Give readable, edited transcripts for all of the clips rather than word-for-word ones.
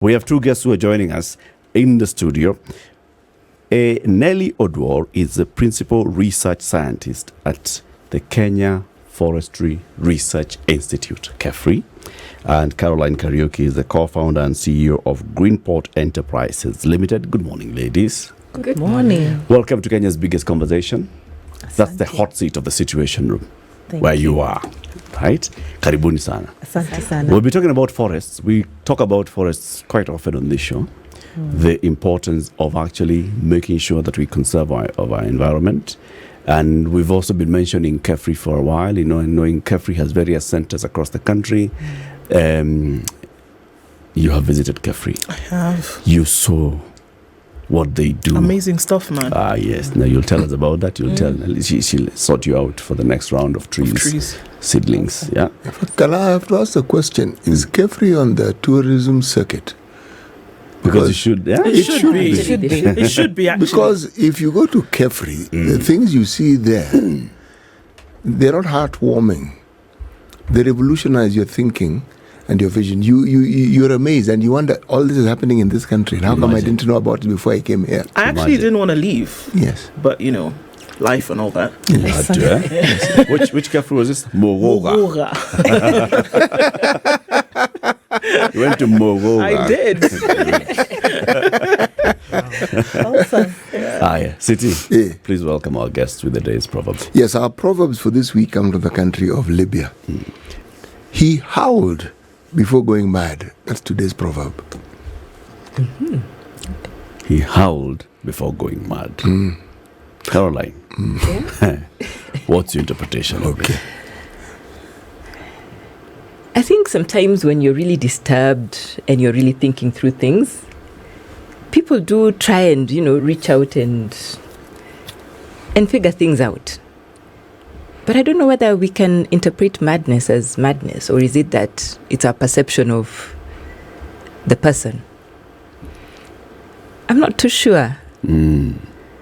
We have two guests who are joining us in the studio. Nellie Oduor is the principal research scientist at the Kenya Forestry Research Institute, KEFRI. And Caroline Kariuki is the co-founder and CEO of Greenpot Enterprises Limited. Good morning, ladies. Good morning. Welcome to Kenya's biggest conversation. That's the hot seat of the Situation Room, where you are, right? Karibuni sana. Asante sana. We'll be talking about forests. We talk about forests quite often on this show. The importance of actually making sure that we conserve our environment. And we've also been mentioning KEFRI for a while, and knowing KEFRI has various centers across the country. You have visited KEFRI. I have. You saw what they do. Amazing stuff, man. Ah, yes. Now you'll tell us about that. You'll tell. She'll sort you out for the next round of trees. Seedlings. Yeah. Can I have to ask a question? Is KEFRI on the tourism circuit? Because it should. Yeah. It should be. It should be, actually. Because if you go to KEFRI, the things you see there, they're not heartwarming. They revolutionize your thinking and your vision. You're amazed and you wonder, all this is happening in this country. And how come I didn't know about it before I came here? I actually didn't want to leave. Yes. But, life and all that. You had to, eh? Which KEFRI was this? Mogoga. You went to Mogoga. I did. Awesome. Yeah. City, please welcome our guests with the day's proverb. Yes, our proverbs for this week come from the country of Libya. He howled before going mad. That's today's proverb. He howled before going mad. Caroline, what's your interpretation of it? I think sometimes when you're really disturbed and you're really thinking through things, people do try and, reach out and figure things out. But I don't know whether we can interpret madness as madness, or is it that it's our perception of the person? I'm not too sure.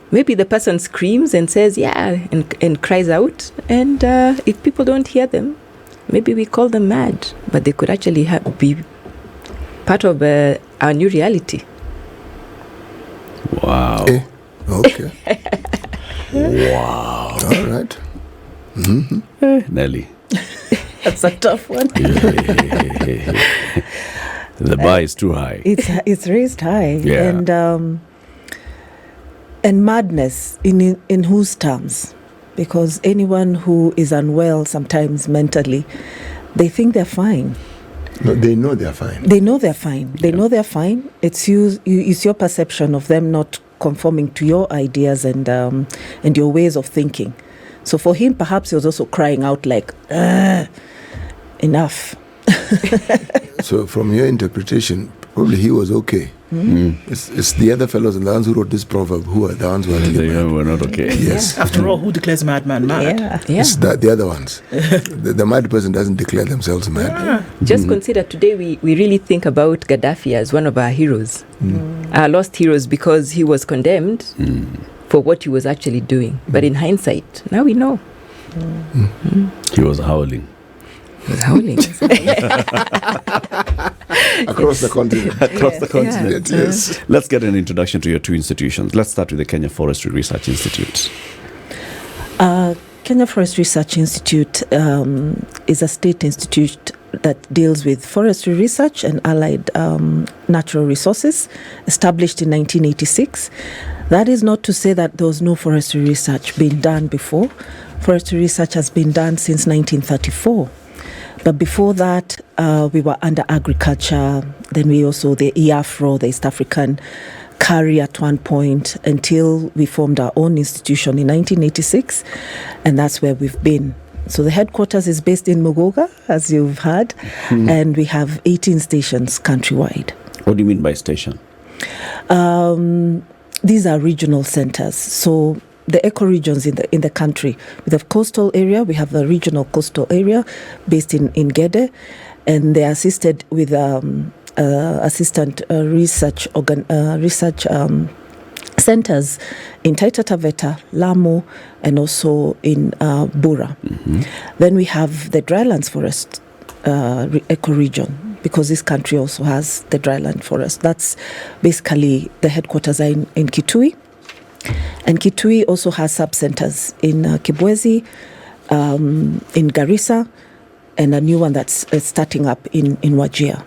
Maybe the person screams and says, and cries out. And if people don't hear them, maybe we call them mad. But they could actually be part of our new reality. Wow. Okay. Wow. All right. Nelly. That's a tough one. The bar is too high. It's raised high. Yeah. And madness in whose terms? Because anyone who is unwell sometimes mentally, they think they're fine. No, they know they're fine. They know they're fine. They know they're fine. It's it's your perception of them not conforming to your ideas and your ways of thinking. So for him, perhaps he was also crying out like, enough. So from your interpretation, probably he was okay. It's the other fellows and the ones who wrote this proverb who are the ones who are really They were not okay. Yes. After all, who declares madman mad? Yeah. It's the other ones. the mad person doesn't declare themselves mad. Just consider today we really think about Gaddafi as one of our heroes, our lost heroes, because he was condemned for what he was actually doing. But in hindsight, now we know. He was howling. He was howling. Across the continent. Across the continent, yes. Let's get an introduction to your two institutions. Let's start with the Kenya Forestry Research Institute. Kenya Forest Research Institute is a state institute that deals with forestry research and allied natural resources, established in 1986. That is not to say that there was no forestry research being done before. Forestry research has been done since 1934. But before that, we were under agriculture. Then we also, the EAFRO, the East African KARI at one point, until we formed our own institution in 1986. And that's where we've been. So the headquarters is based in Mogoga, as you've heard. And we have 18 stations countrywide. What do you mean by station? These are regional centers. So the ecoregions in the country. We have coastal area. We have a regional coastal area based in Gede, and they are assisted with assistant research centers in Taita Taveta, Lamu, and also in Bura. Then we have the drylands forest ecoregion because this country also has the dryland forest. That's basically the headquarters are in Kitui. And Kitui also has sub-centers in Kibwezi, in Garissa, and a new one that's starting up in Wajir.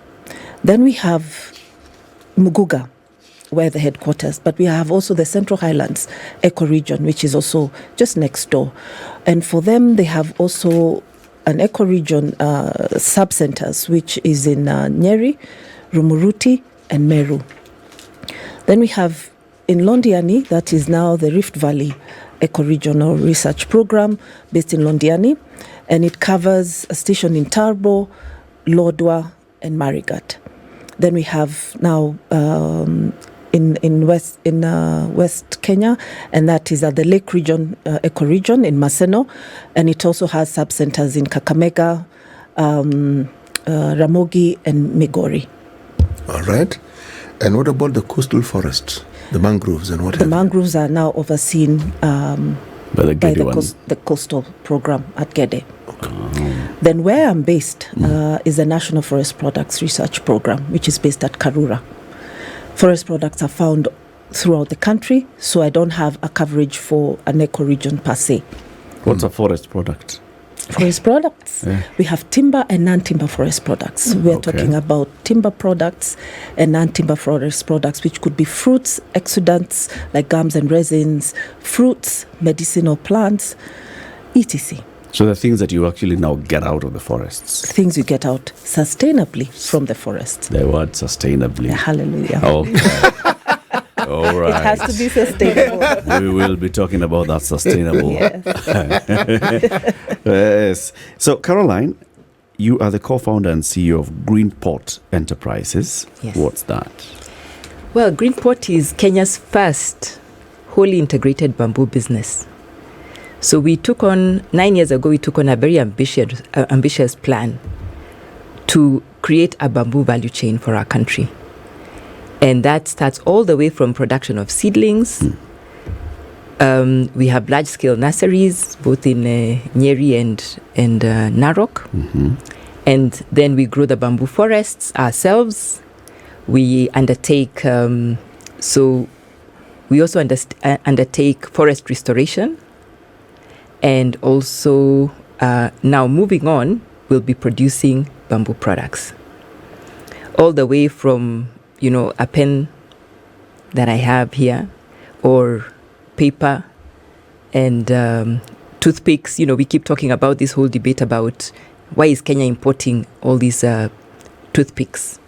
Then we have Muguga, where the headquarters, but we have also the Central Highlands ecoregion, which is also just next door. And for them, they have also an ecoregion sub-centers, which is in Nyeri, Rumuruti, and Meru. Then we have in Londiani, that is now the Rift Valley Ecoregional Research Program based in Londiani, and it covers a station in Tarbo, Lodwar, and Marigat. Then we have now in West Kenya, and that is at the Lake Region Ecoregion in Maseno, and it also has sub-centers in Kakamega, Ramogi, and Migori. All right. And what about the coastal forests, the mangroves and what? The mangroves are now overseen by the coastal program at Gede. Okay. Then where I'm based is the National Forest Products Research Program, which is based at Karura. Forest products are found throughout the country, so I don't have a coverage for an ecoregion per se. What's a forest product? Forest products. Yeah. We have timber and non-timber forest products. We're talking about timber products and non-timber forest products, which could be fruits, exudants like gums and resins, fruits, medicinal plants, etc. So the things that you actually now get out of the forests. Things you get out sustainably from the forests. The word sustainably. Hallelujah. Okay. All right. It has to be sustainable. We will be talking about that sustainable. Yes. Yes. So, Caroline, you are the co-founder and CEO of Greenpot Enterprises. Yes. What's that? Well, Greenpot is Kenya's first wholly integrated bamboo business. So 9 years ago, we took on a very ambitious plan to create a bamboo value chain for our country. And that starts all the way from production of seedlings. We have large-scale nurseries, both in Nyeri and Narok. Mm-hmm. And then we grow the bamboo forests ourselves. We undertake, we also undertake forest restoration. And also, now moving on, we'll be producing bamboo products. All the way from a pen that I have here, or paper and toothpicks. We keep talking about this whole debate about why is Kenya importing all these toothpicks.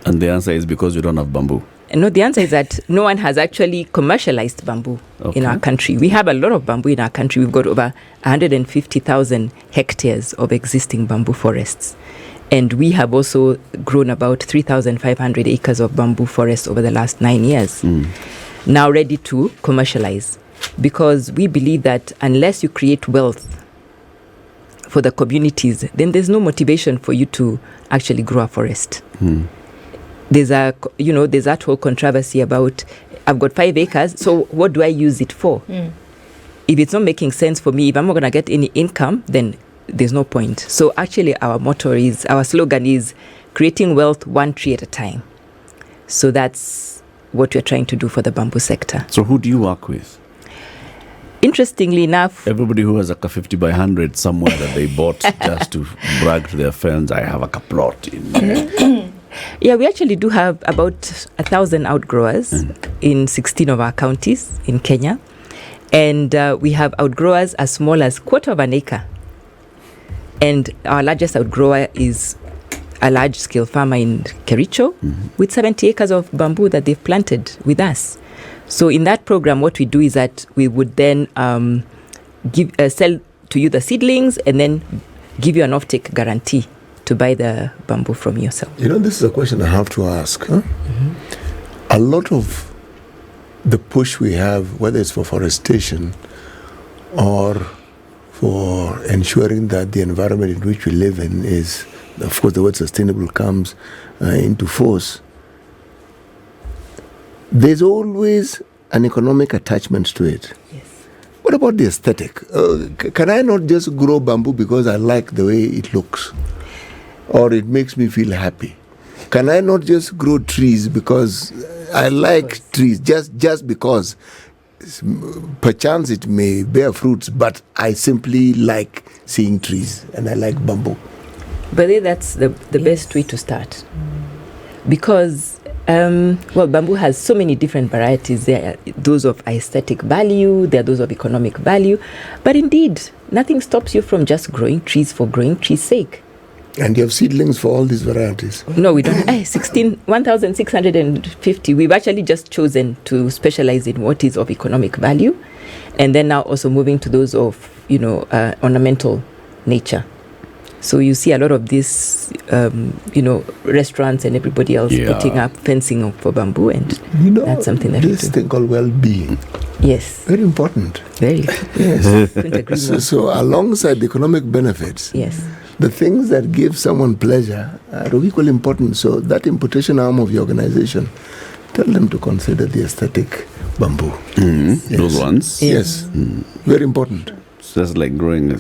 And the answer is because we don't have bamboo. No, the answer is that no one has actually commercialized bamboo in our country. We have a lot of bamboo in our country. We've got over 150,000 hectares of existing bamboo forests. And we have also grown about 3,500 acres of bamboo forest over the last 9 years, now ready to commercialize. Because we believe that unless you create wealth for the communities, then there's no motivation for you to actually grow a forest. There's that whole controversy about, I've got 5 acres, so what do I use it for? If it's not making sense for me, if I'm not going to get any income, then there's no point. So actually our slogan is creating wealth one tree at a time. So that's what we're trying to do for the bamboo sector. So who do you work with? Interestingly enough, everybody who has like a 50 by 100 somewhere that they bought just to brag to their friends, I have a plot in Yeah, we actually do have about 1,000 outgrowers in 16 of our counties in Kenya. And we have outgrowers as small as 1/4 of an acre. And our largest outgrower is a large-scale farmer in Kericho with 70 acres of bamboo that they've planted with us. So in that program, what we do is that we would then sell to you the seedlings and then give you an offtake guarantee to buy the bamboo from yourself. This is a question I have to ask. A lot of the push we have, whether it's for forestation or for ensuring that the environment in which we live in is, of course, the word sustainable comes into force. There's always an economic attachment to it. Yes. What about the aesthetic? Can I not just grow bamboo because I like the way it looks? Or it makes me feel happy? Can I not just grow trees because I like trees, just because perchance it may bear fruits, but I simply like seeing trees and I like bamboo? But that's the best way to start. Because, bamboo has so many different varieties. There are those of aesthetic value, there are those of economic value. But indeed, nothing stops you from just growing trees for growing trees' sake. And you have seedlings for all these varieties? No, we don't. 1,650. We've actually just chosen to specialize in what is of economic value. And then now also moving to those of, ornamental nature. So you see a lot of these, restaurants and everybody else putting up fencing up for bamboo, and that's something that this thing called well-being. Yes. Very important. Very. Yes. Couldn't agree more. So alongside the economic benefits, Yes. the things that give someone pleasure are of equal importance. So that importation arm of your organization, tell them to consider the aesthetic bamboo. Yes. Those ones? Yes. Very important. It's just like growing a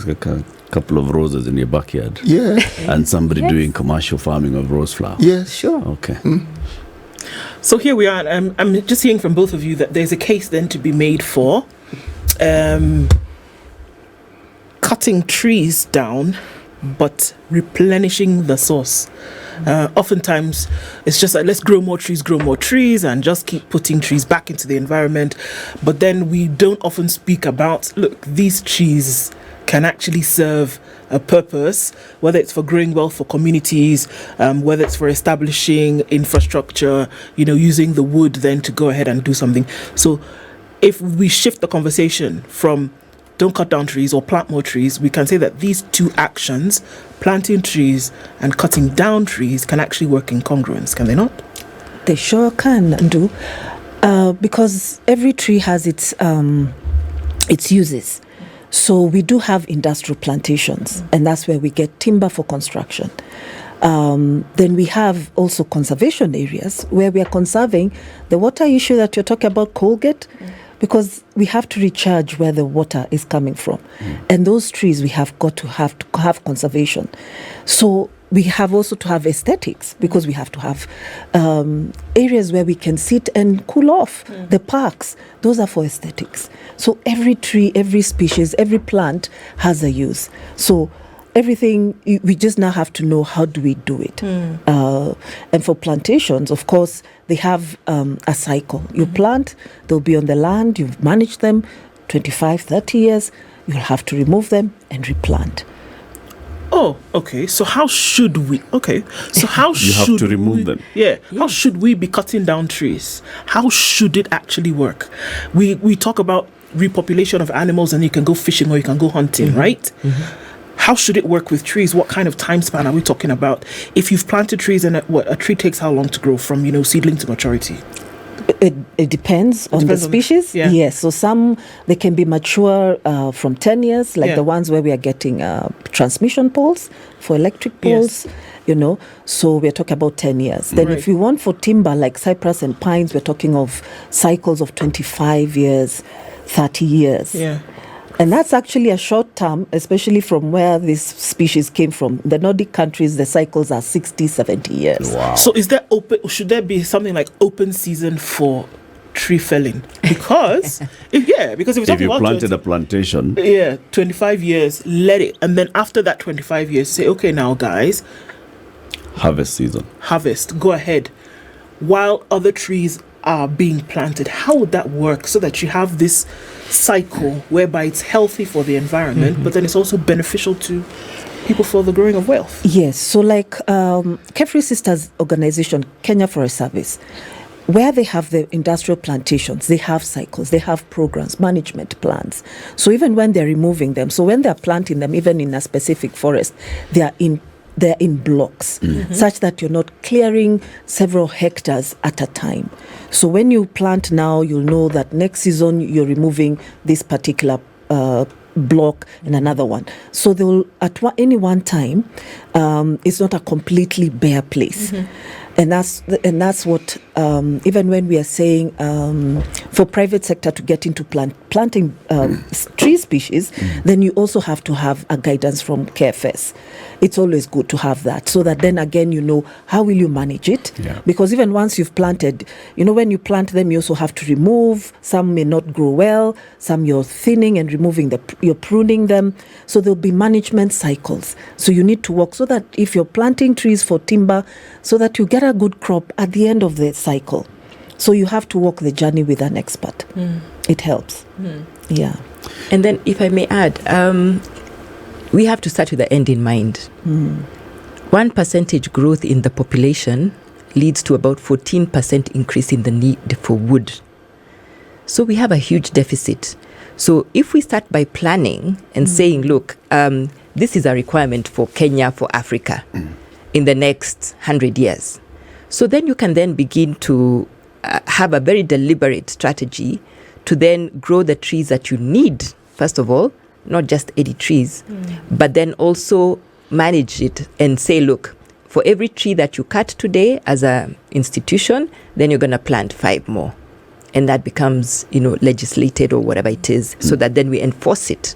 couple of roses in your backyard. Yeah. And somebody doing commercial farming of rose flower. Yes. Sure. Okay. So here we are. I'm just hearing from both of you that there's a case then to be made for cutting trees down, but replenishing the source. Oftentimes, it's just like, let's grow more trees, and just keep putting trees back into the environment. But then we don't often speak about, look, these trees can actually serve a purpose, whether it's for growing wealth for communities, whether it's for establishing infrastructure, using the wood then to go ahead and do something. So if we shift the conversation from don't cut down trees or plant more trees, we can say that these two actions, planting trees and cutting down trees, can actually work in congruence, can they not? They sure can do, because every tree has its uses. So we do have industrial plantations, and that's where we get timber for construction. Then we have also conservation areas where we are conserving the water issue that you're talking about, Colgate, because we have to recharge where the water is coming from. And those trees we have got to have conservation. So we have also to have aesthetics, because we have to have areas where we can sit and cool off. The parks, those are for aesthetics. So every tree, every species, every plant has a use. So everything, we just now have to know how do we do it. And for plantations, of course, they have a cycle. You plant, they'll be on the land, you manage them 25, 30 years, you'll have to remove them and replant. Oh, okay. So how should we? Okay. So how You should have to remove them. Yeah. How should we be cutting down trees? How should it actually work? We talk about repopulation of animals, and you can go fishing or you can go hunting, right? How should it work with trees? What kind of time span are we talking about? If you've planted trees, and a tree takes how long to grow from seedling to maturity? It depends on the species. Yes, so some, they can be mature from 10 years, like the ones where we are getting transmission poles for electric poles, so we're talking about 10 years. Then if you want for timber, like cypress and pines, we're talking of cycles of 25 years, 30 years. Yeah. And that's actually a short term, especially from where this species came from. The Nordic countries, the cycles are 60, 70 years. Wow. So should there be something like open season for tree felling? Because, if we're talking you about planted a plantation, 25 years, let it. And then after that 25 years, say, okay, now guys, harvest season. harvest, go ahead. While other trees are being planted, how would that work so that you have this cycle whereby it's healthy for the environment, but then it's also beneficial to people for the growing of wealth? Yes, so like KEFRI Sisters organization, Kenya Forest Service, where they have the industrial plantations, they have cycles, they have programs, management plans. So even when they're removing them, so when they're planting them, even in a specific forest, they're in blocks, such that you're not clearing several hectares at a time. So when you plant now, you'll know that next season you're removing this particular block and another one. So they will, at any one time, it's not a completely bare place. And that's what, even when we are saying for private sector to get into planting trees species, then you also have to have a guidance from KFS. It's always good to have that, so that then again you know how will you manage it. Yeah. Because even once you've planted, when you plant them, you also have to remove. Some may not grow well, some you're thinning and removing, you're pruning them. So there'll be management cycles. So you need to work so that if you're planting trees for timber, so that you get a good crop at the end of the cycle. So you have to walk the journey with an expert. It helps. Yeah. And then if I may add, we have to start with the end in mind. 1% growth in the population leads to about 14% increase in the need for wood. So we have a huge deficit. So if we start by planning and saying, look, this is a requirement for Kenya, for Africa in the next 100 years. So then you can then begin to have a very deliberate strategy to then grow the trees that you need, first of all, not just 80 trees, but then also manage it and say, look, for every tree that you cut today as an institution, then you're going to plant 5 more. And that becomes, legislated or whatever it is, so that then we enforce it.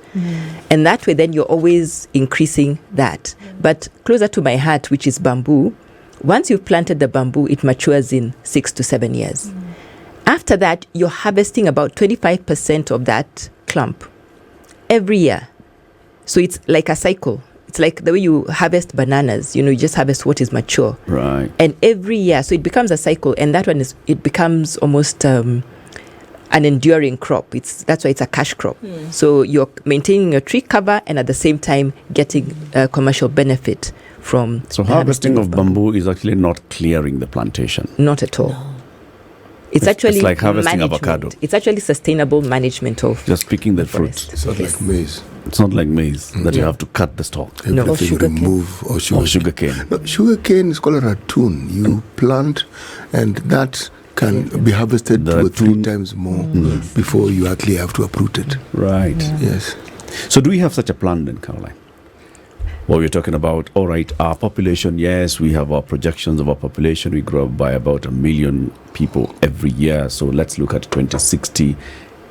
And that way, then you're always increasing that. But closer to my heart, which is bamboo, once you've planted the bamboo, it matures in 6 to 7 years. After that, you're harvesting about 25% of that clump every year. So it's like a cycle. It's like the way you harvest bananas, you just harvest what is mature. Right. And every year, so it becomes a cycle, and that one it becomes almost an enduring crop. That's why it's a cash crop. So you're maintaining your tree cover and at the same time getting commercial benefit from. So harvesting of bamboo is actually not clearing the plantation. Not at all. No. It's actually like harvesting management. avocado. It's actually sustainable management of just picking the fruit. It's not like maize. It's not like maize that you have to cut the stalk. Everything or sugar remove or sugar cane. No, sugar cane is called a ratoon. You plant, and that can be harvested 2 or 3 times more before you actually have to uproot it. Right. Yeah. Yes. So do we have such a plan then, Caroline? Well, we're talking about, all right, our population, yes, we have our projections of our population. We grow by about 1 million people every year. So let's look at 2060.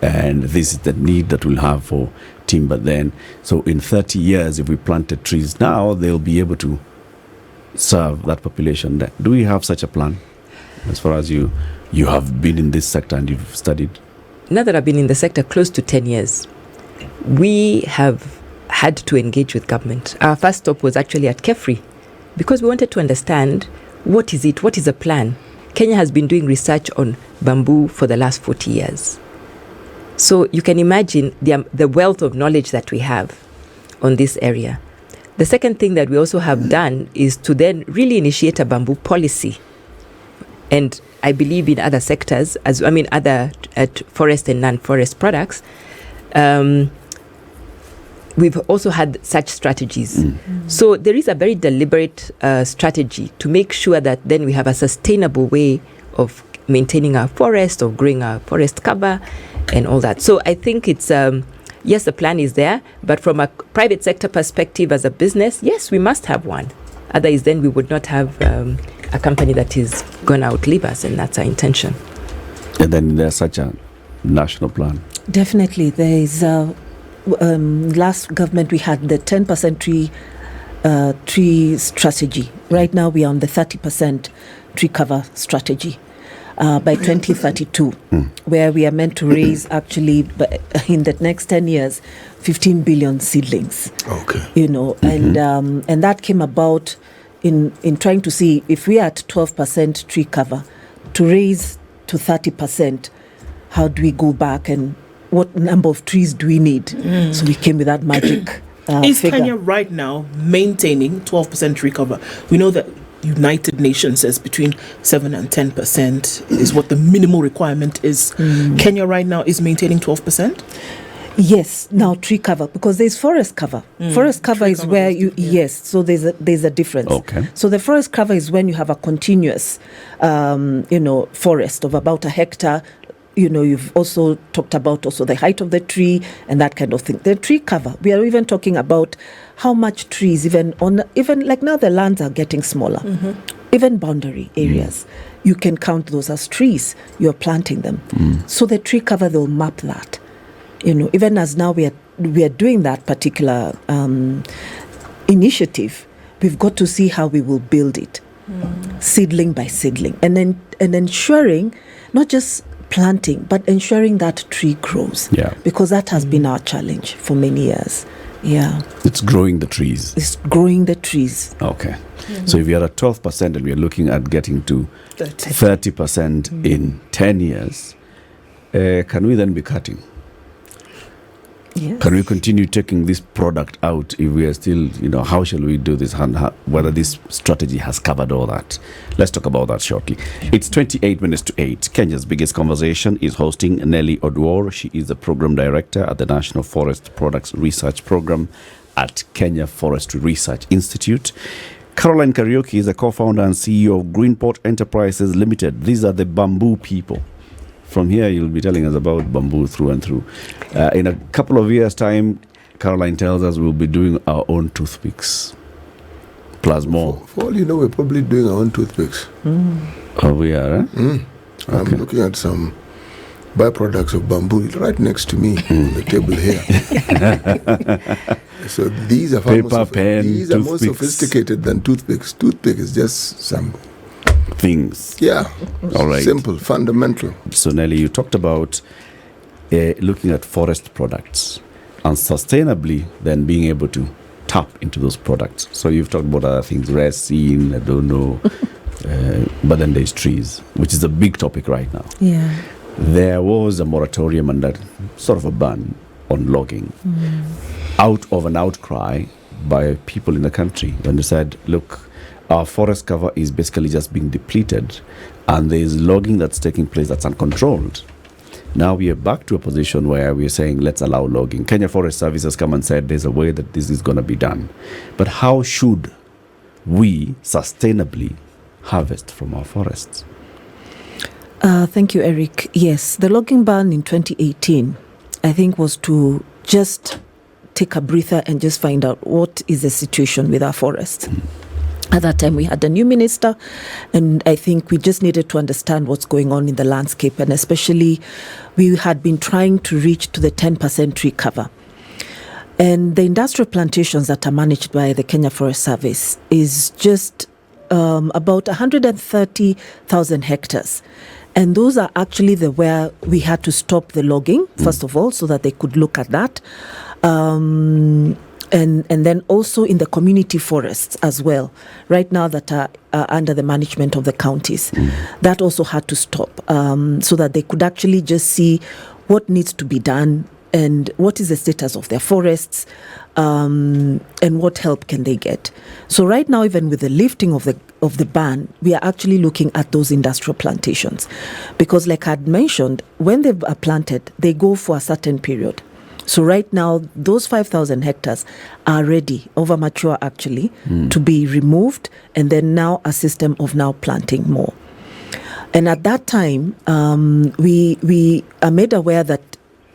And this is the need that we'll have for timber then. So in 30 years, if we planted trees now, they'll be able to serve that population. Do we have such a plan? As far as you have been in this sector and you've studied? Now that I've been in the sector close to 10 years, we have had to engage with government. Our first stop was actually at KEFRI because we wanted to understand what is it, what is the plan. Kenya has been doing research on bamboo for the last 40 years. So you can imagine the wealth of knowledge that we have on this area. The second thing that we also have done is to then really initiate a bamboo policy. And I believe in other sectors, other forest and non-forest products, we've also had such strategies. So there is a very deliberate strategy to make sure that then we have a sustainable way of maintaining our forest, of growing our forest cover and all that. So I think it's, yes, the plan is there, but from a private sector perspective as a business, yes, we must have one. Otherwise, then we would not have a company that is going to outlive us, and that's our intention. And then there's such a national plan. Definitely. There is last government we had the 10% tree strategy. Right now we are on the 30% tree cover strategy by 2032, where we are meant to raise actually in the next 10 years 15 billion seedlings. Okay. And that came about in trying to see if we are at 12% tree cover to raise to 30%, how do we go back and what number of trees do we need? So we came with that magic Is figure. Kenya right now maintaining 12% tree cover? We know that United Nations says between 7 and 10% is what the minimal requirement is. Kenya right now is maintaining 12%? Yes, now tree cover, because there's forest cover. Forest cover Tree is cover where is you, different, yes, so there's a difference. Okay. So the forest cover is when you have a continuous, forest of about a hectare. You've also talked about also the height of the tree and that kind of thing. The tree cover, we are even talking about how much trees, even like now the lands are getting smaller, even boundary areas. You can count those as trees. You're planting them. So the tree cover, they'll map that. Even as now we are we are doing that particular initiative, we've got to see how we will build it, seedling by seedling, and ensuring not just planting, but ensuring that tree grows. Yeah. Because that has been our challenge for many years. Yeah. It's growing the trees. It's growing the trees. Okay. So if we are at 12% and we are looking at getting to 30% in 10 years, can we then be cutting? Yes. Can we continue taking this product out if we are still, how shall we do this? And whether this strategy has covered all that. Let's talk about that shortly. It's 28 minutes to 8. Kenya's Biggest Conversation is hosting Nellie Oduor. She is the program director at the National Forest Products Research Program at Kenya Forestry Research Institute. Caroline Kariuki is the co-founder and CEO of Greenpot Enterprises Limited. These are the bamboo people. From here, you'll be telling us about bamboo through and through. In a couple of years' time, Caroline tells us we'll be doing our own toothpicks. Plus more. For all you know, we're probably doing our own toothpicks. Oh, we are, eh? I'm looking at some byproducts of bamboo right next to me on the table here. So these are Paper, pen, these are more toothpicks. sophisticated than toothpicks. Toothpick is just some Things. Yeah. All right. Simple, fundamental. So, Nellie, you talked about looking at forest products and sustainably then being able to tap into those products. So you've talked about other things, resin, I don't know, but then there's trees, which is a big topic right now. Yeah. There was a moratorium and that sort of a ban on logging out of an outcry by people in the country when they said, look, our forest cover is basically just being depleted and there is logging that's taking place that's uncontrolled. Now we are back to a position where we're saying let's allow logging. Kenya Forest Service has come and said there's a way that this is going to be done. But how should we sustainably harvest from our forests? Thank you, Eric. Yes, the logging ban in 2018, I think, was to just take a breather and just find out what is the situation with our forests. At that time, we had a new minister, and I think we just needed to understand what's going on in the landscape, and especially we had been trying to reach to the 10% tree cover. And the industrial plantations that are managed by the Kenya Forest Service is just about 130,000 hectares. And those are actually where we had to stop the logging, first of all, so that they could look at that. And then also in the community forests as well, right now that are under the management of the counties. That also had to stop so that they could actually just see what needs to be done and what is the status of their forests and what help can they get. So right now, even with the lifting of the ban, we are actually looking at those industrial plantations. Because like I had mentioned, when they are planted, they go for a certain period. So right now, those 5,000 hectares are ready, over mature actually, to be removed, and then now a system of now planting more. And at that time, we are made aware that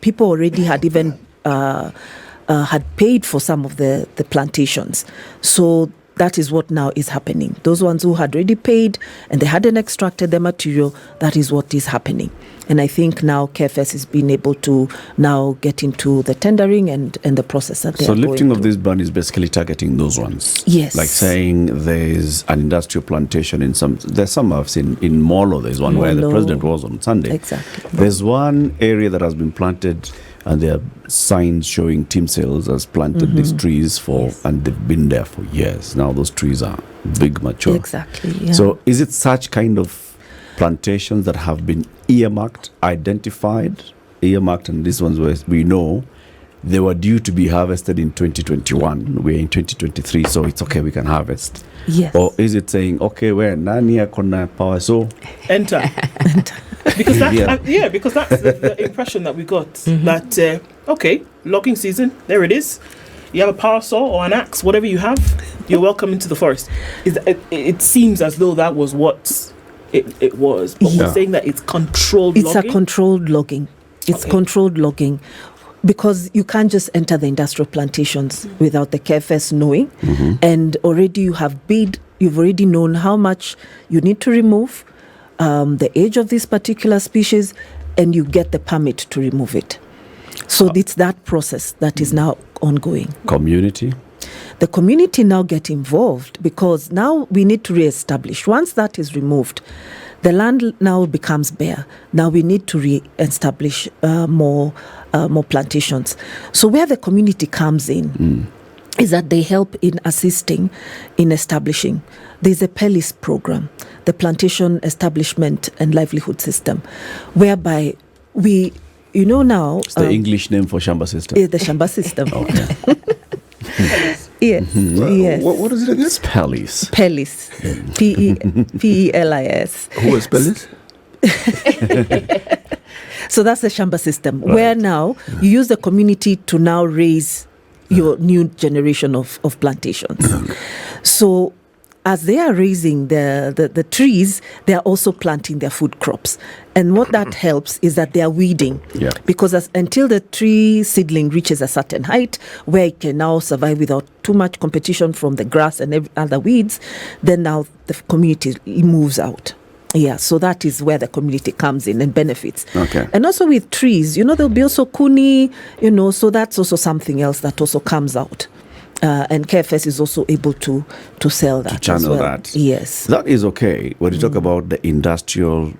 people already had even had paid for some of the plantations. So that is what now is happening. Those ones who had already paid and they hadn't extracted the material, that is what is happening. And I think now KFS is being able to now get into the tendering and the process that they are going So lifting of through. this ban is basically targeting those ones. Yes. Like saying there's an industrial plantation there's some I've seen in Molo, there's one where the Molo. president was on Sunday. Exactly. There's one area that has been planted and there are signs showing Team Sales has planted these trees and they've been there for years. Now those trees are big, mature. Exactly. Yeah. So is it such kind of plantations that have been earmarked, identified, and these ones where we know they were due to be harvested in 2021. We're in 2023, so it's okay, we can harvest. Yes. Or is it saying, okay, we're nani akona power, so Enter. Because that's, Yeah. because that's the impression that we got. That, okay, logging season, there it is. You have a power saw or an axe, whatever you have, you're welcome into the forest. It seems as though that was what it was. But Yeah. we're saying that it's controlled It's logging. a controlled logging. It's Okay. controlled logging because you can't just enter the industrial plantations without the KFS knowing. And already you have bid, you've already known how much you need to remove, the age of this particular species, and you get the permit to remove it. So it's that process that is now ongoing. Community? The community now get involved because now we need to re-establish. Once that is removed, the land now becomes bare. Now we need to re-establish more plantations. So where the community comes in is that they help in assisting in establishing. There's a PELIS program, the Plantation Establishment and Livelihood System, whereby we, now... It's the English name for Shamba system. The Shamba system. Yes. Yes. What is it again? It's PELIS. PELIS. PELIS. Who is PELIS? So that's the Shamba system, where now you use the community to now raise your new generation of plantations. So as they are raising the trees, they are also planting their food crops. And what that helps is that they are weeding. Yeah. Because until the tree seedling reaches a certain height where it can now survive without too much competition from the grass and other weeds, then now the community moves out. Yeah, so that is where the community comes in and benefits. Okay. And also with trees, there'll be also kuni, so that's also something else that also comes out. And KFS is also able to sell that. To channel as well. that. Yes. That is okay. When you talk about the industrial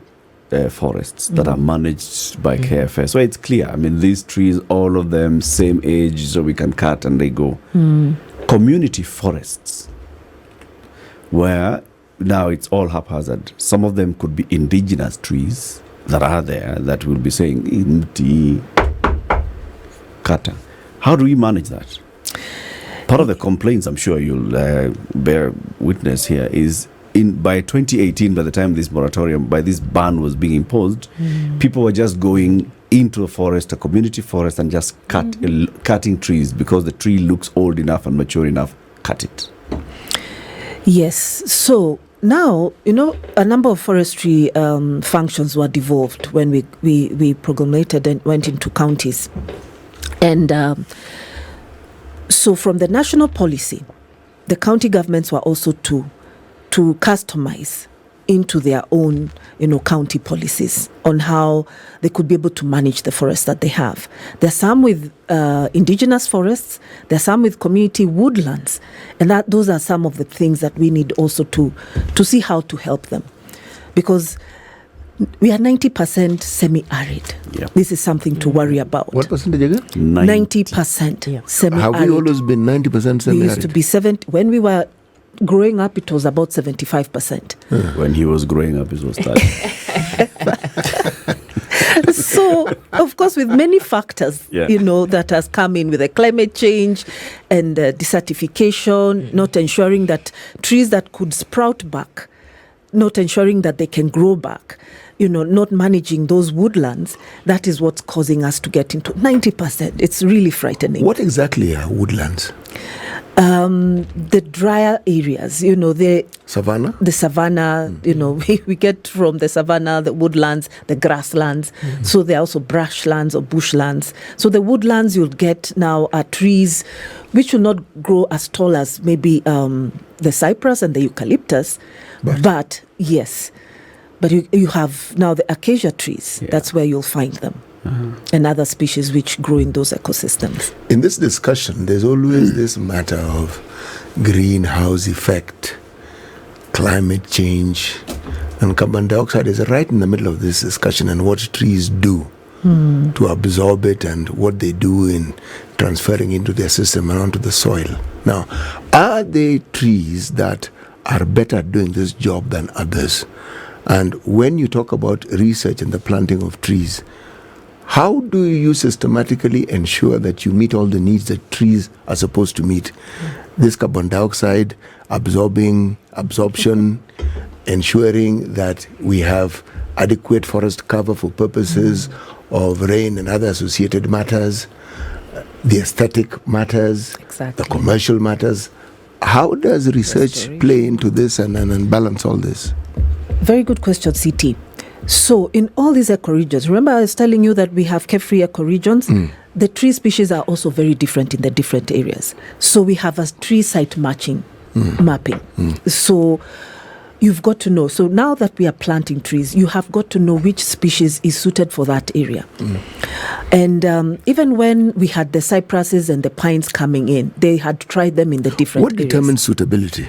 forests that are managed by KFS, so it's clear. I mean, these trees, all of them, same age, so we can cut and they go. Community forests, where now it's all haphazard. Some of them could be indigenous trees that are there that will be saying, Imti, kata. How do we manage that? Part of the complaints, I'm sure you'll bear witness here, is by 2018, by the time this ban was being imposed, people were just going into a forest, a community forest, and just cutting trees because the tree looks old enough and mature enough. Cut it. Yes. So now, a number of forestry functions were devolved when we promulgated and went into counties. And so from the national policy, the county governments were also to customize into their own, county policies on how they could be able to manage the forests that they have. There are some with indigenous forests, there are some with community woodlands, and those are some of the things that we need also to see how to help them. Because we are 90% semi-arid. Yeah. This is something to worry about. What percentage again? 90% semi-arid. Have we always been 90% semi-arid? We used to be 70. When we were growing up, it was about 75%. When he was growing up, it was that. So, of course, with many factors, that has come in with the climate change and desertification, not ensuring that trees that could sprout back, not ensuring that they can grow back, not managing those woodlands, that is what's causing us to get into 90%. It's really frightening. What exactly are woodlands? The drier areas, the savannah. The savannah, we get from the savannah, the woodlands, the grasslands. So there are also brushlands or bushlands. So the woodlands you'll get now are trees which will not grow as tall as maybe the cypress and the eucalyptus, but yes. But you have now the acacia trees. Yeah. That's where you'll find them. And other species which grow in those ecosystems. In this discussion, there's always this matter of greenhouse effect, climate change, and carbon dioxide is right in the middle of this discussion, and what trees do to absorb it and what they do in transferring into their system and onto the soil. Now, are there trees that are better at doing this job than others? And when you talk about research and the planting of trees, how do you systematically ensure that you meet all the needs that trees are supposed to meet? This carbon dioxide absorption, ensuring that we have adequate forest cover for purposes of rain and other associated matters, the aesthetic matters, the commercial matters. How does research play into this and balance all this? Very good question, CT. So in all these ecoregions, remember I was telling you that we have KEFRI ecoregions. The tree species are also very different in the different areas. So we have a tree site mapping. So you've got to know. So now that we are planting trees, you have got to know which species is suited for that area. And even when we had the cypresses and the pines coming in, they had tried them in the different What areas. determines suitability?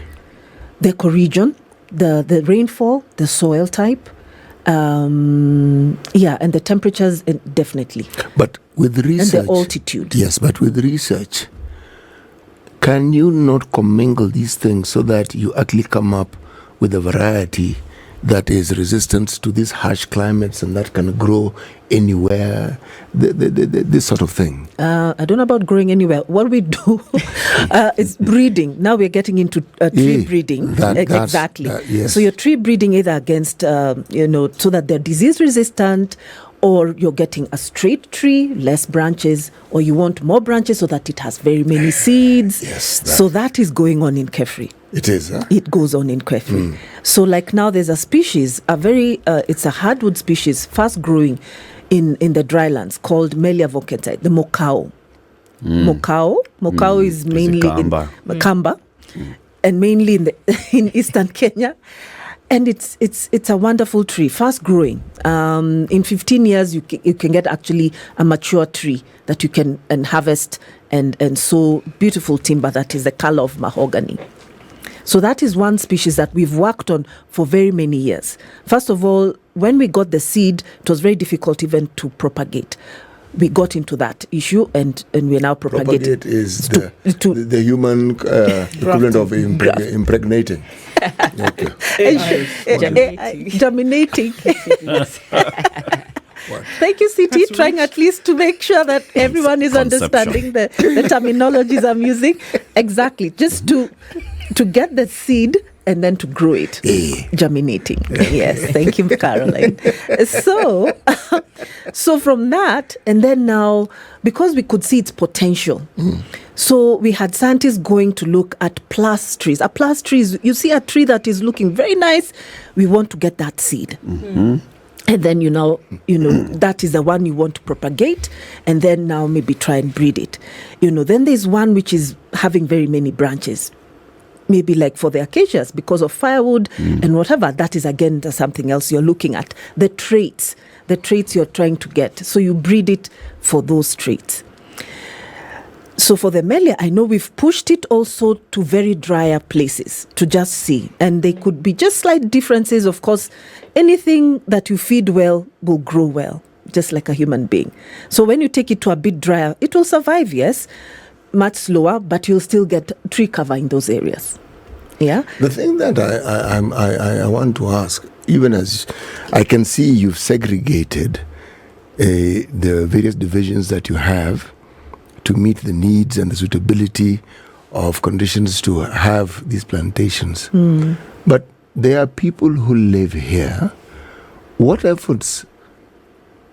The ecoregion, the rainfall, the soil type, and the temperatures, definitely. But with research... And the altitude. Yes, but with research, can you not commingle these things so that you actually come up with a variety that is resistant to these harsh climates and that can grow anywhere, this sort of thing? I don't know about growing anywhere. What we do is breeding. Now we're getting into tree breeding. Exactly. Yes. So you're tree breeding either against, so that they're disease resistant, or you're getting a straight tree, less branches, or you want more branches so that it has very many seeds. Yes. So that is going on in KEFRI. It is, huh? It goes on in KEFRI. So like now there's a species, it's a hardwood species, fast growing in the drylands called Melia vocata, the mokao. Mokao is mainly in Makamba, and mainly in eastern Kenya. And it's a wonderful tree, fast growing. In 15 years, you can get actually a mature tree that you can harvest and sow beautiful timber that is the color of mahogany. So that is one species that we've worked on for very many years. First of all, when we got the seed, it was very difficult even to propagate. We got into that issue and we're now propagating. Propagate is the human equivalent of impregnating. Germinating. Thank you, CT, trying at least to make sure that everyone is understanding the terminologies I'm using. Exactly, just to get the seed and then to grow it. Germinating. Yes, thank you, Caroline. So from that, and then now, because we could see its potential, so we had scientists going to look at plus trees. A plus tree is, you see a tree that is looking very nice, we want to get that seed. And then, that is the one you want to propagate, and then now maybe try and breed it. Then there's one which is having very many branches. Maybe like for the acacias, because of firewood and whatever, that is again something else you're looking at. The traits you're trying to get. So you breed it for those traits. So for the Melia, I know we've pushed it also to very drier places to just see. And they could be just slight differences. Of course, anything that you feed well will grow well, just like a human being. So when you take it to a bit drier, it will survive, yes, much slower, but you'll still get tree cover in those areas. Yeah. The thing that I want to ask, even as I can see you've segregated the various divisions that you have to meet the needs and the suitability of conditions to have these plantations. But there are people who live here. What efforts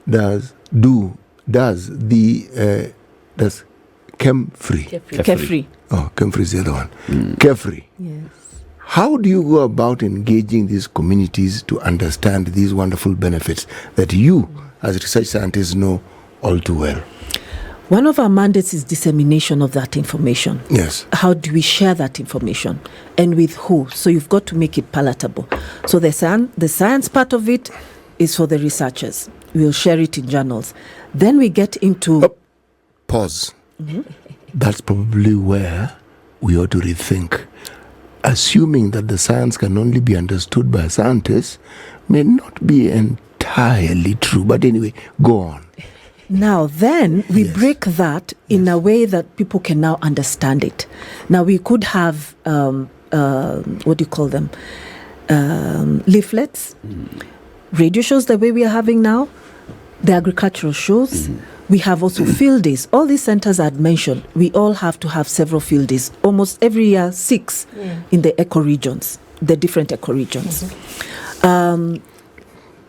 does KEFRI? Oh, KEFRI is the other one. KEFRI. Yes. How do you go about engaging these communities to understand these wonderful benefits that you, as research scientists, know all too well? One of our mandates is dissemination of that information. Yes. How do we share that information? And with who? So you've got to make it palatable. So the science part of it is for the researchers. We'll share it in journals. Then we get into... Pause. That's probably where we ought to rethink. Assuming that the science can only be understood by scientists may not be entirely true. But anyway, go on. Now, then we break that in a way that people can now understand it. Now, we could have, what do you call them? Leaflets, radio shows the way we are having now, the agricultural shows. We have also field days. All these centers I'd mentioned, we all have to have several field days, almost every year, 6 in the ecoregions, the different ecoregions.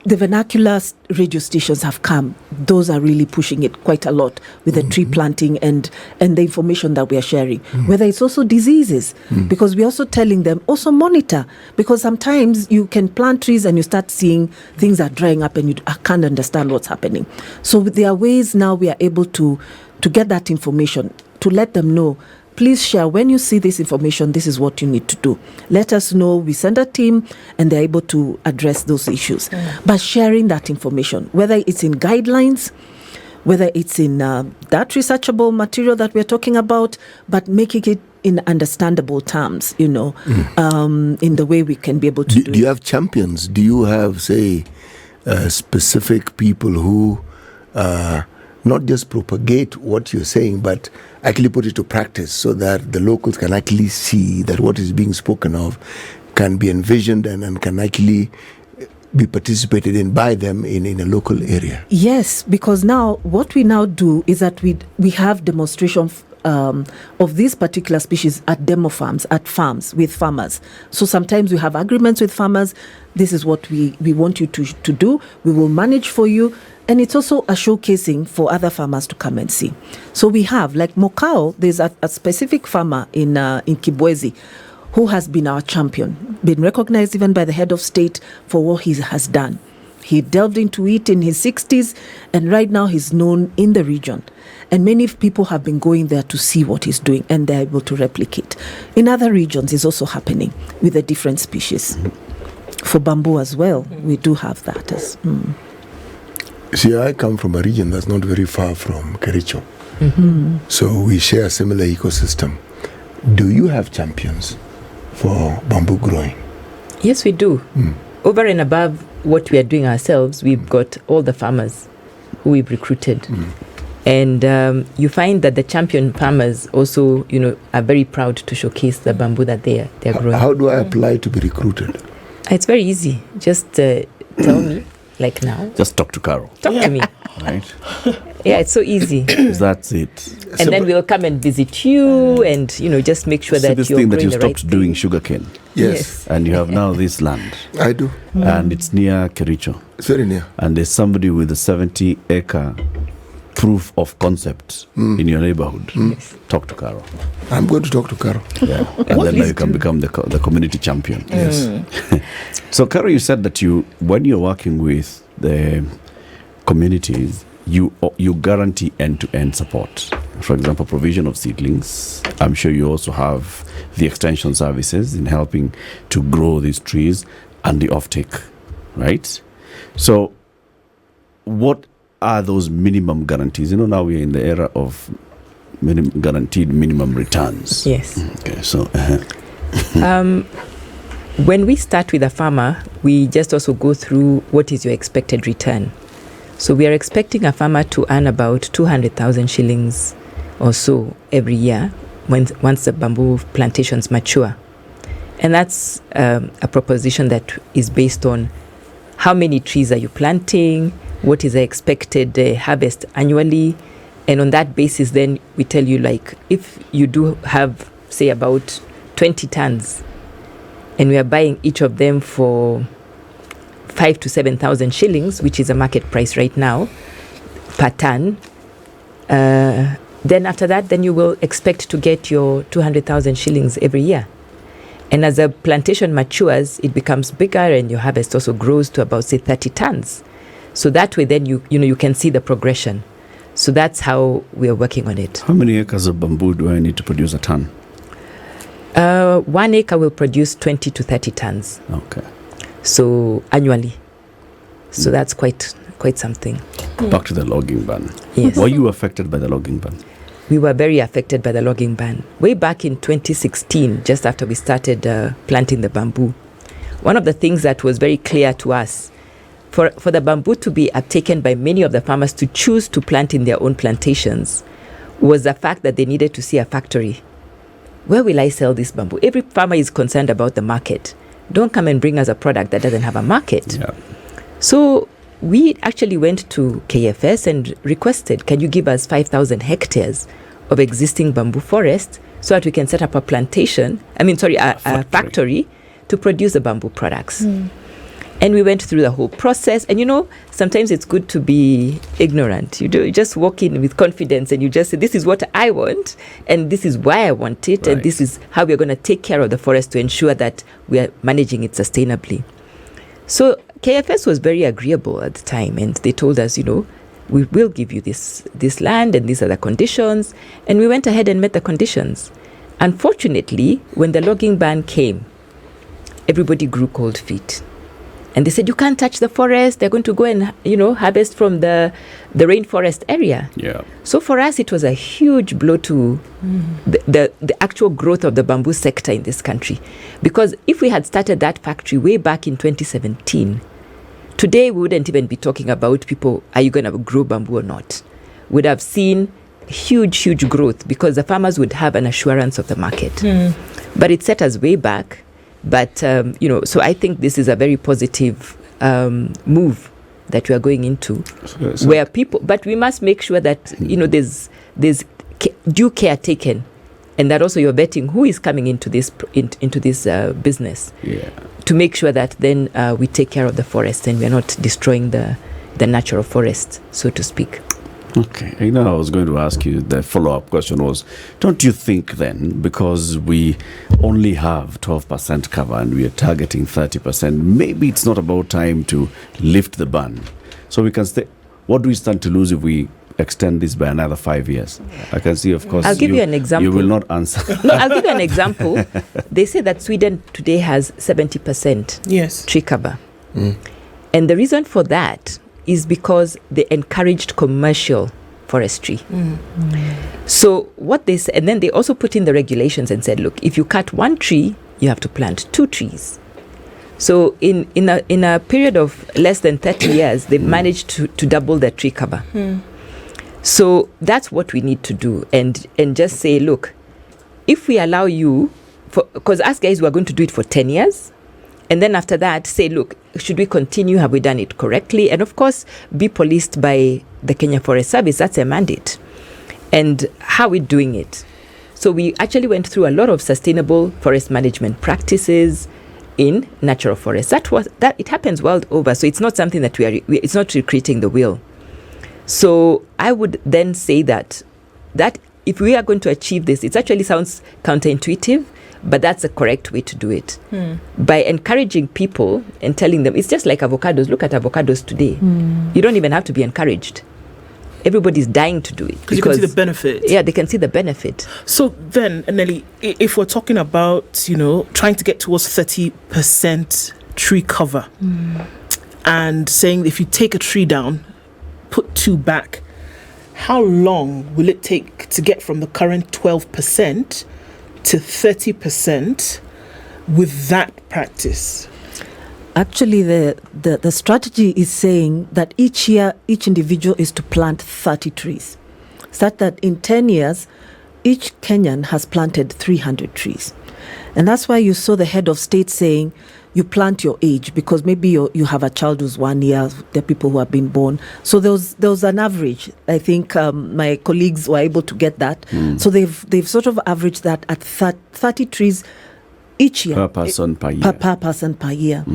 The vernacular radio stations have come. Those are really pushing it quite a lot with the tree planting and the information that we are sharing. Whether it's also diseases, because we're also telling them, also monitor, because sometimes you can plant trees and you start seeing things are drying up and you can't understand what's happening. So there are ways now we are able to get that information, to let them know, please share, when you see this information, this is what you need to do. Let us know. We send a team and they're able to address those issues. But sharing that information, whether it's in guidelines, whether it's in that researchable material that we're talking about, but making it in understandable terms, in the way we can be able to do Do you have champions? Do you have, say, specific people who not just propagate what you're saying, but actually put it to practice so that the locals can actually see that what is being spoken of can be envisioned and can actually be participated in by them in a local area? Yes, because now what we now do is that we have demonstration of these particular species at demo farms, at farms with farmers. So sometimes we have agreements with farmers. This is what we want you to do. We will manage for you. And it's also a showcasing for other farmers to come and see. So we have, like Mokao, there's a specific farmer in Kibwezi who has been our champion, been recognized even by the head of state for what he has done. He delved into it in his 60s, and right now he's known in the region. And many people have been going there to see what he's doing, and they're able to replicate. In other regions, it's also happening with a different species. For bamboo as well, we do have that. See, I come from a region that's not very far from Kericho. So we share a similar ecosystem. Do you have champions for bamboo growing? Yes, we do. Over and above what we are doing ourselves, we've got all the farmers who we've recruited. And you find that the champion farmers also, are very proud to showcase the bamboo that they're growing. How do I apply to be recruited? It's very easy. Just tell me, like now. Just talk to Carol. Talk to me. Right? Yeah, it's so easy. That's it. And then we'll come and visit you and, just make sure See that this you're thing that growing you the right stopped doing sugarcane. Yes. And you have now this land. I do. And it's near Kericho. It's very near. And there's somebody with a 70-acre proof of concept in your neighborhood. Talk to Carol. I'm going to talk to Carol. Yeah. And then now you can become the community champion. Yes. So, Carol, you said that when you're working with the communities, you guarantee end-to-end support. For example, provision of seedlings. I'm sure you also have the extension services in helping to grow these trees and the offtake, right? So what are those minimum guarantees? Now we're in the era of guaranteed minimum returns. Yes. Okay, so when we start with a farmer, we just also go through what is your expected return. So we are expecting a farmer to earn about 200,000 shillings or so every year once the bamboo plantations mature. And that's a proposition that is based on how many trees are you planting, what is the expected harvest annually. And on that basis, then we tell you, like, if you do have, say, about 20 tons, and we are buying each of them for 5,000 to 7,000 shillings, which is a market price right now, per ton. Then after that, then you will expect to get your 200,000 shillings every year. And as the plantation matures, it becomes bigger and your harvest also grows to about, say, 30 tons. So that way then you can see the progression. So that's how we are working on it. how many acres of bamboo do I need to produce a ton? 1 acre will produce 20 to 30 tons. Okay. So annually. So that's quite something. Back to the logging ban. Yes. Were you affected by the logging ban? We were very affected by the logging ban. Way back in 2016, just after we started planting the bamboo, one of the things that was very clear to us, for the bamboo to be uptaken by many of the farmers to choose to plant in their own plantations, was the fact that they needed to see a factory. Where will I sell this bamboo? Every farmer is concerned about the market. Don't come and bring us a product that doesn't have a market. Yeah. So we actually went to KFS and requested, can you give us 5,000 hectares of existing bamboo forest so that we can set up a factory to produce the bamboo products. And we went through the whole process. And sometimes it's good to be ignorant. You just walk in with confidence and you just say, this is what I want and this is why I want it. Right. And this is how we're going to take care of the forest to ensure that we are managing it sustainably. So KFS was very agreeable at the time, and they told us, we will give you this land and these are the conditions. And we went ahead and met the conditions. Unfortunately, when the logging ban came, everybody grew cold feet. And they said, you can't touch the forest. They're going to go and, harvest from the rainforest area. Yeah. So for us, it was a huge blow to the actual growth of the bamboo sector in this country. Because if we had started that factory way back in 2017, today we wouldn't even be talking about people, are you going to grow bamboo or not? We'd have seen huge growth because the farmers would have an assurance of the market. But it set us way back. But, so I think this is a very positive move that we are going into, where people, but we must make sure that, there's due care taken, and that also you're vetting who is coming into this business, to make sure that then we take care of the forest and we're not destroying the natural forest, so to speak. Okay, I was going to ask you, the follow-up question was, don't you think then, because we only have 12% cover and we are targeting 30%, maybe it's not about time to lift the ban? So we can stay. What do we stand to lose if we extend this by another 5 years? I can see, of course, I'll give you an example. You will not answer. No, I'll give you an example. They say that Sweden today has 70% tree cover. And the reason for that is because they encouraged commercial forestry. So what they said, and then they also put in the regulations and said, look, if you cut one tree, you have to plant 2 trees. So in a period of less than 30 years, they managed to double their tree cover. So that's what we need to do, and just say, look, if we allow you, because us guys, we're going to do it for 10 years, and then after that, say, look, should we continue? Have we done it correctly? And of course, be policed by the Kenya Forest Service. That's a mandate. And how are we doing it? So we actually went through a lot of sustainable forest management practices in natural forests. That it happens world over. So it's not something that it's not recreating the wheel. So I would then say that if we are going to achieve this, it actually sounds counterintuitive, but that's the correct way to do it. By encouraging people and telling them, it's just like avocados. Look at avocados today. You don't even have to be encouraged. Everybody's dying to do it. Because you can see the benefit. Yeah, they can see the benefit. So then, Nellie, if we're talking about, trying to get towards 30% tree cover and saying if you take a tree down, put 2 back, how long will it take to get from the current 12% to 30% with that practice? Actually, the strategy is saying that each year, each individual is to plant 30 trees. Such that in 10 years, each Kenyan has planted 300 trees. And that's why you saw the head of state saying, you plant your age, because maybe you have a child who's 1 year, there are people who have been born. So there was an average. I think my colleagues were able to get that. So they've sort of averaged that at 30 trees each year. Per person per year. Per person per year.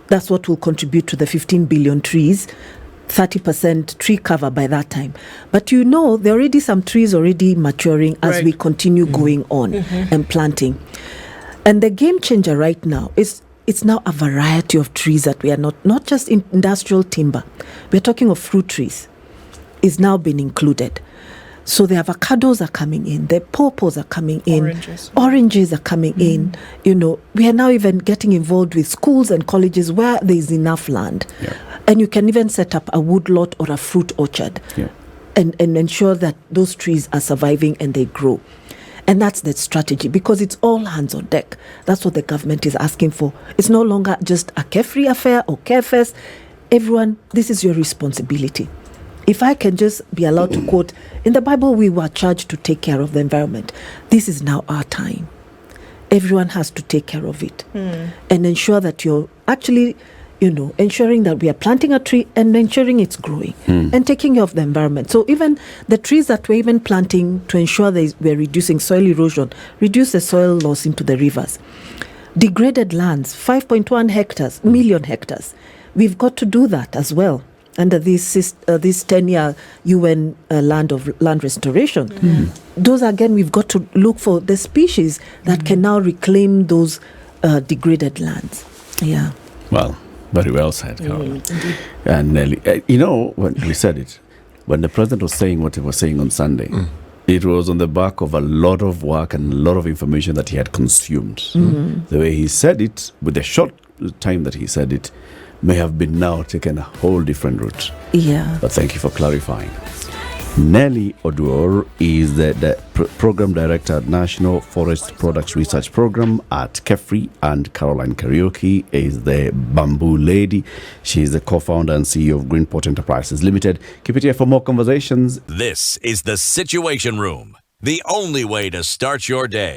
That's what will contribute to the 15 billion trees, 30% tree cover by that time. But there are already some trees already maturing as we continue going on and planting. And the game changer right now is it's now a variety of trees that we are not just in industrial timber. We're talking of fruit trees. It's now been included. So the avocados are coming in, the pawpaws are coming in, oranges are coming in. We are now even getting involved with schools and colleges where there is enough land. And you can even set up a woodlot or a fruit orchard and ensure that those trees are surviving and they grow. And that's the strategy, because it's all hands on deck. That's what the government is asking for. It's no longer just a KEFRI affair or KEFES. Everyone, this is your responsibility. If I can just be allowed to quote, in the Bible, we were charged to take care of the environment. This is now our time. Everyone has to take care of it and ensure that you're actually, ensuring that we are planting a tree and ensuring it's growing and taking care of the environment. So even the trees that we're even planting to ensure that we're reducing soil erosion, reduce the soil loss into the rivers. Degraded lands, 5.1 million hectares. We've got to do that as well under this 10-year UN land restoration. Those, again, we've got to look for the species that can now reclaim those degraded lands. Yeah. Well, very well said, Caroline. And Nellie, when we said it, when the president was saying what he was saying on Sunday, it was on the back of a lot of work and a lot of information that he had consumed. The way he said it, with the short time that he said it, may have been now taken a whole different route. Yeah. But thank you for clarifying. Nellie Oduor is the Program Director at National Forest Products Research Program at KEFRI, and Caroline Kariuki is the Bamboo Lady. She is the co-founder and CEO of Greenpot Enterprises Limited. Keep it here for more conversations. This is the Situation Room, the only way to start your day.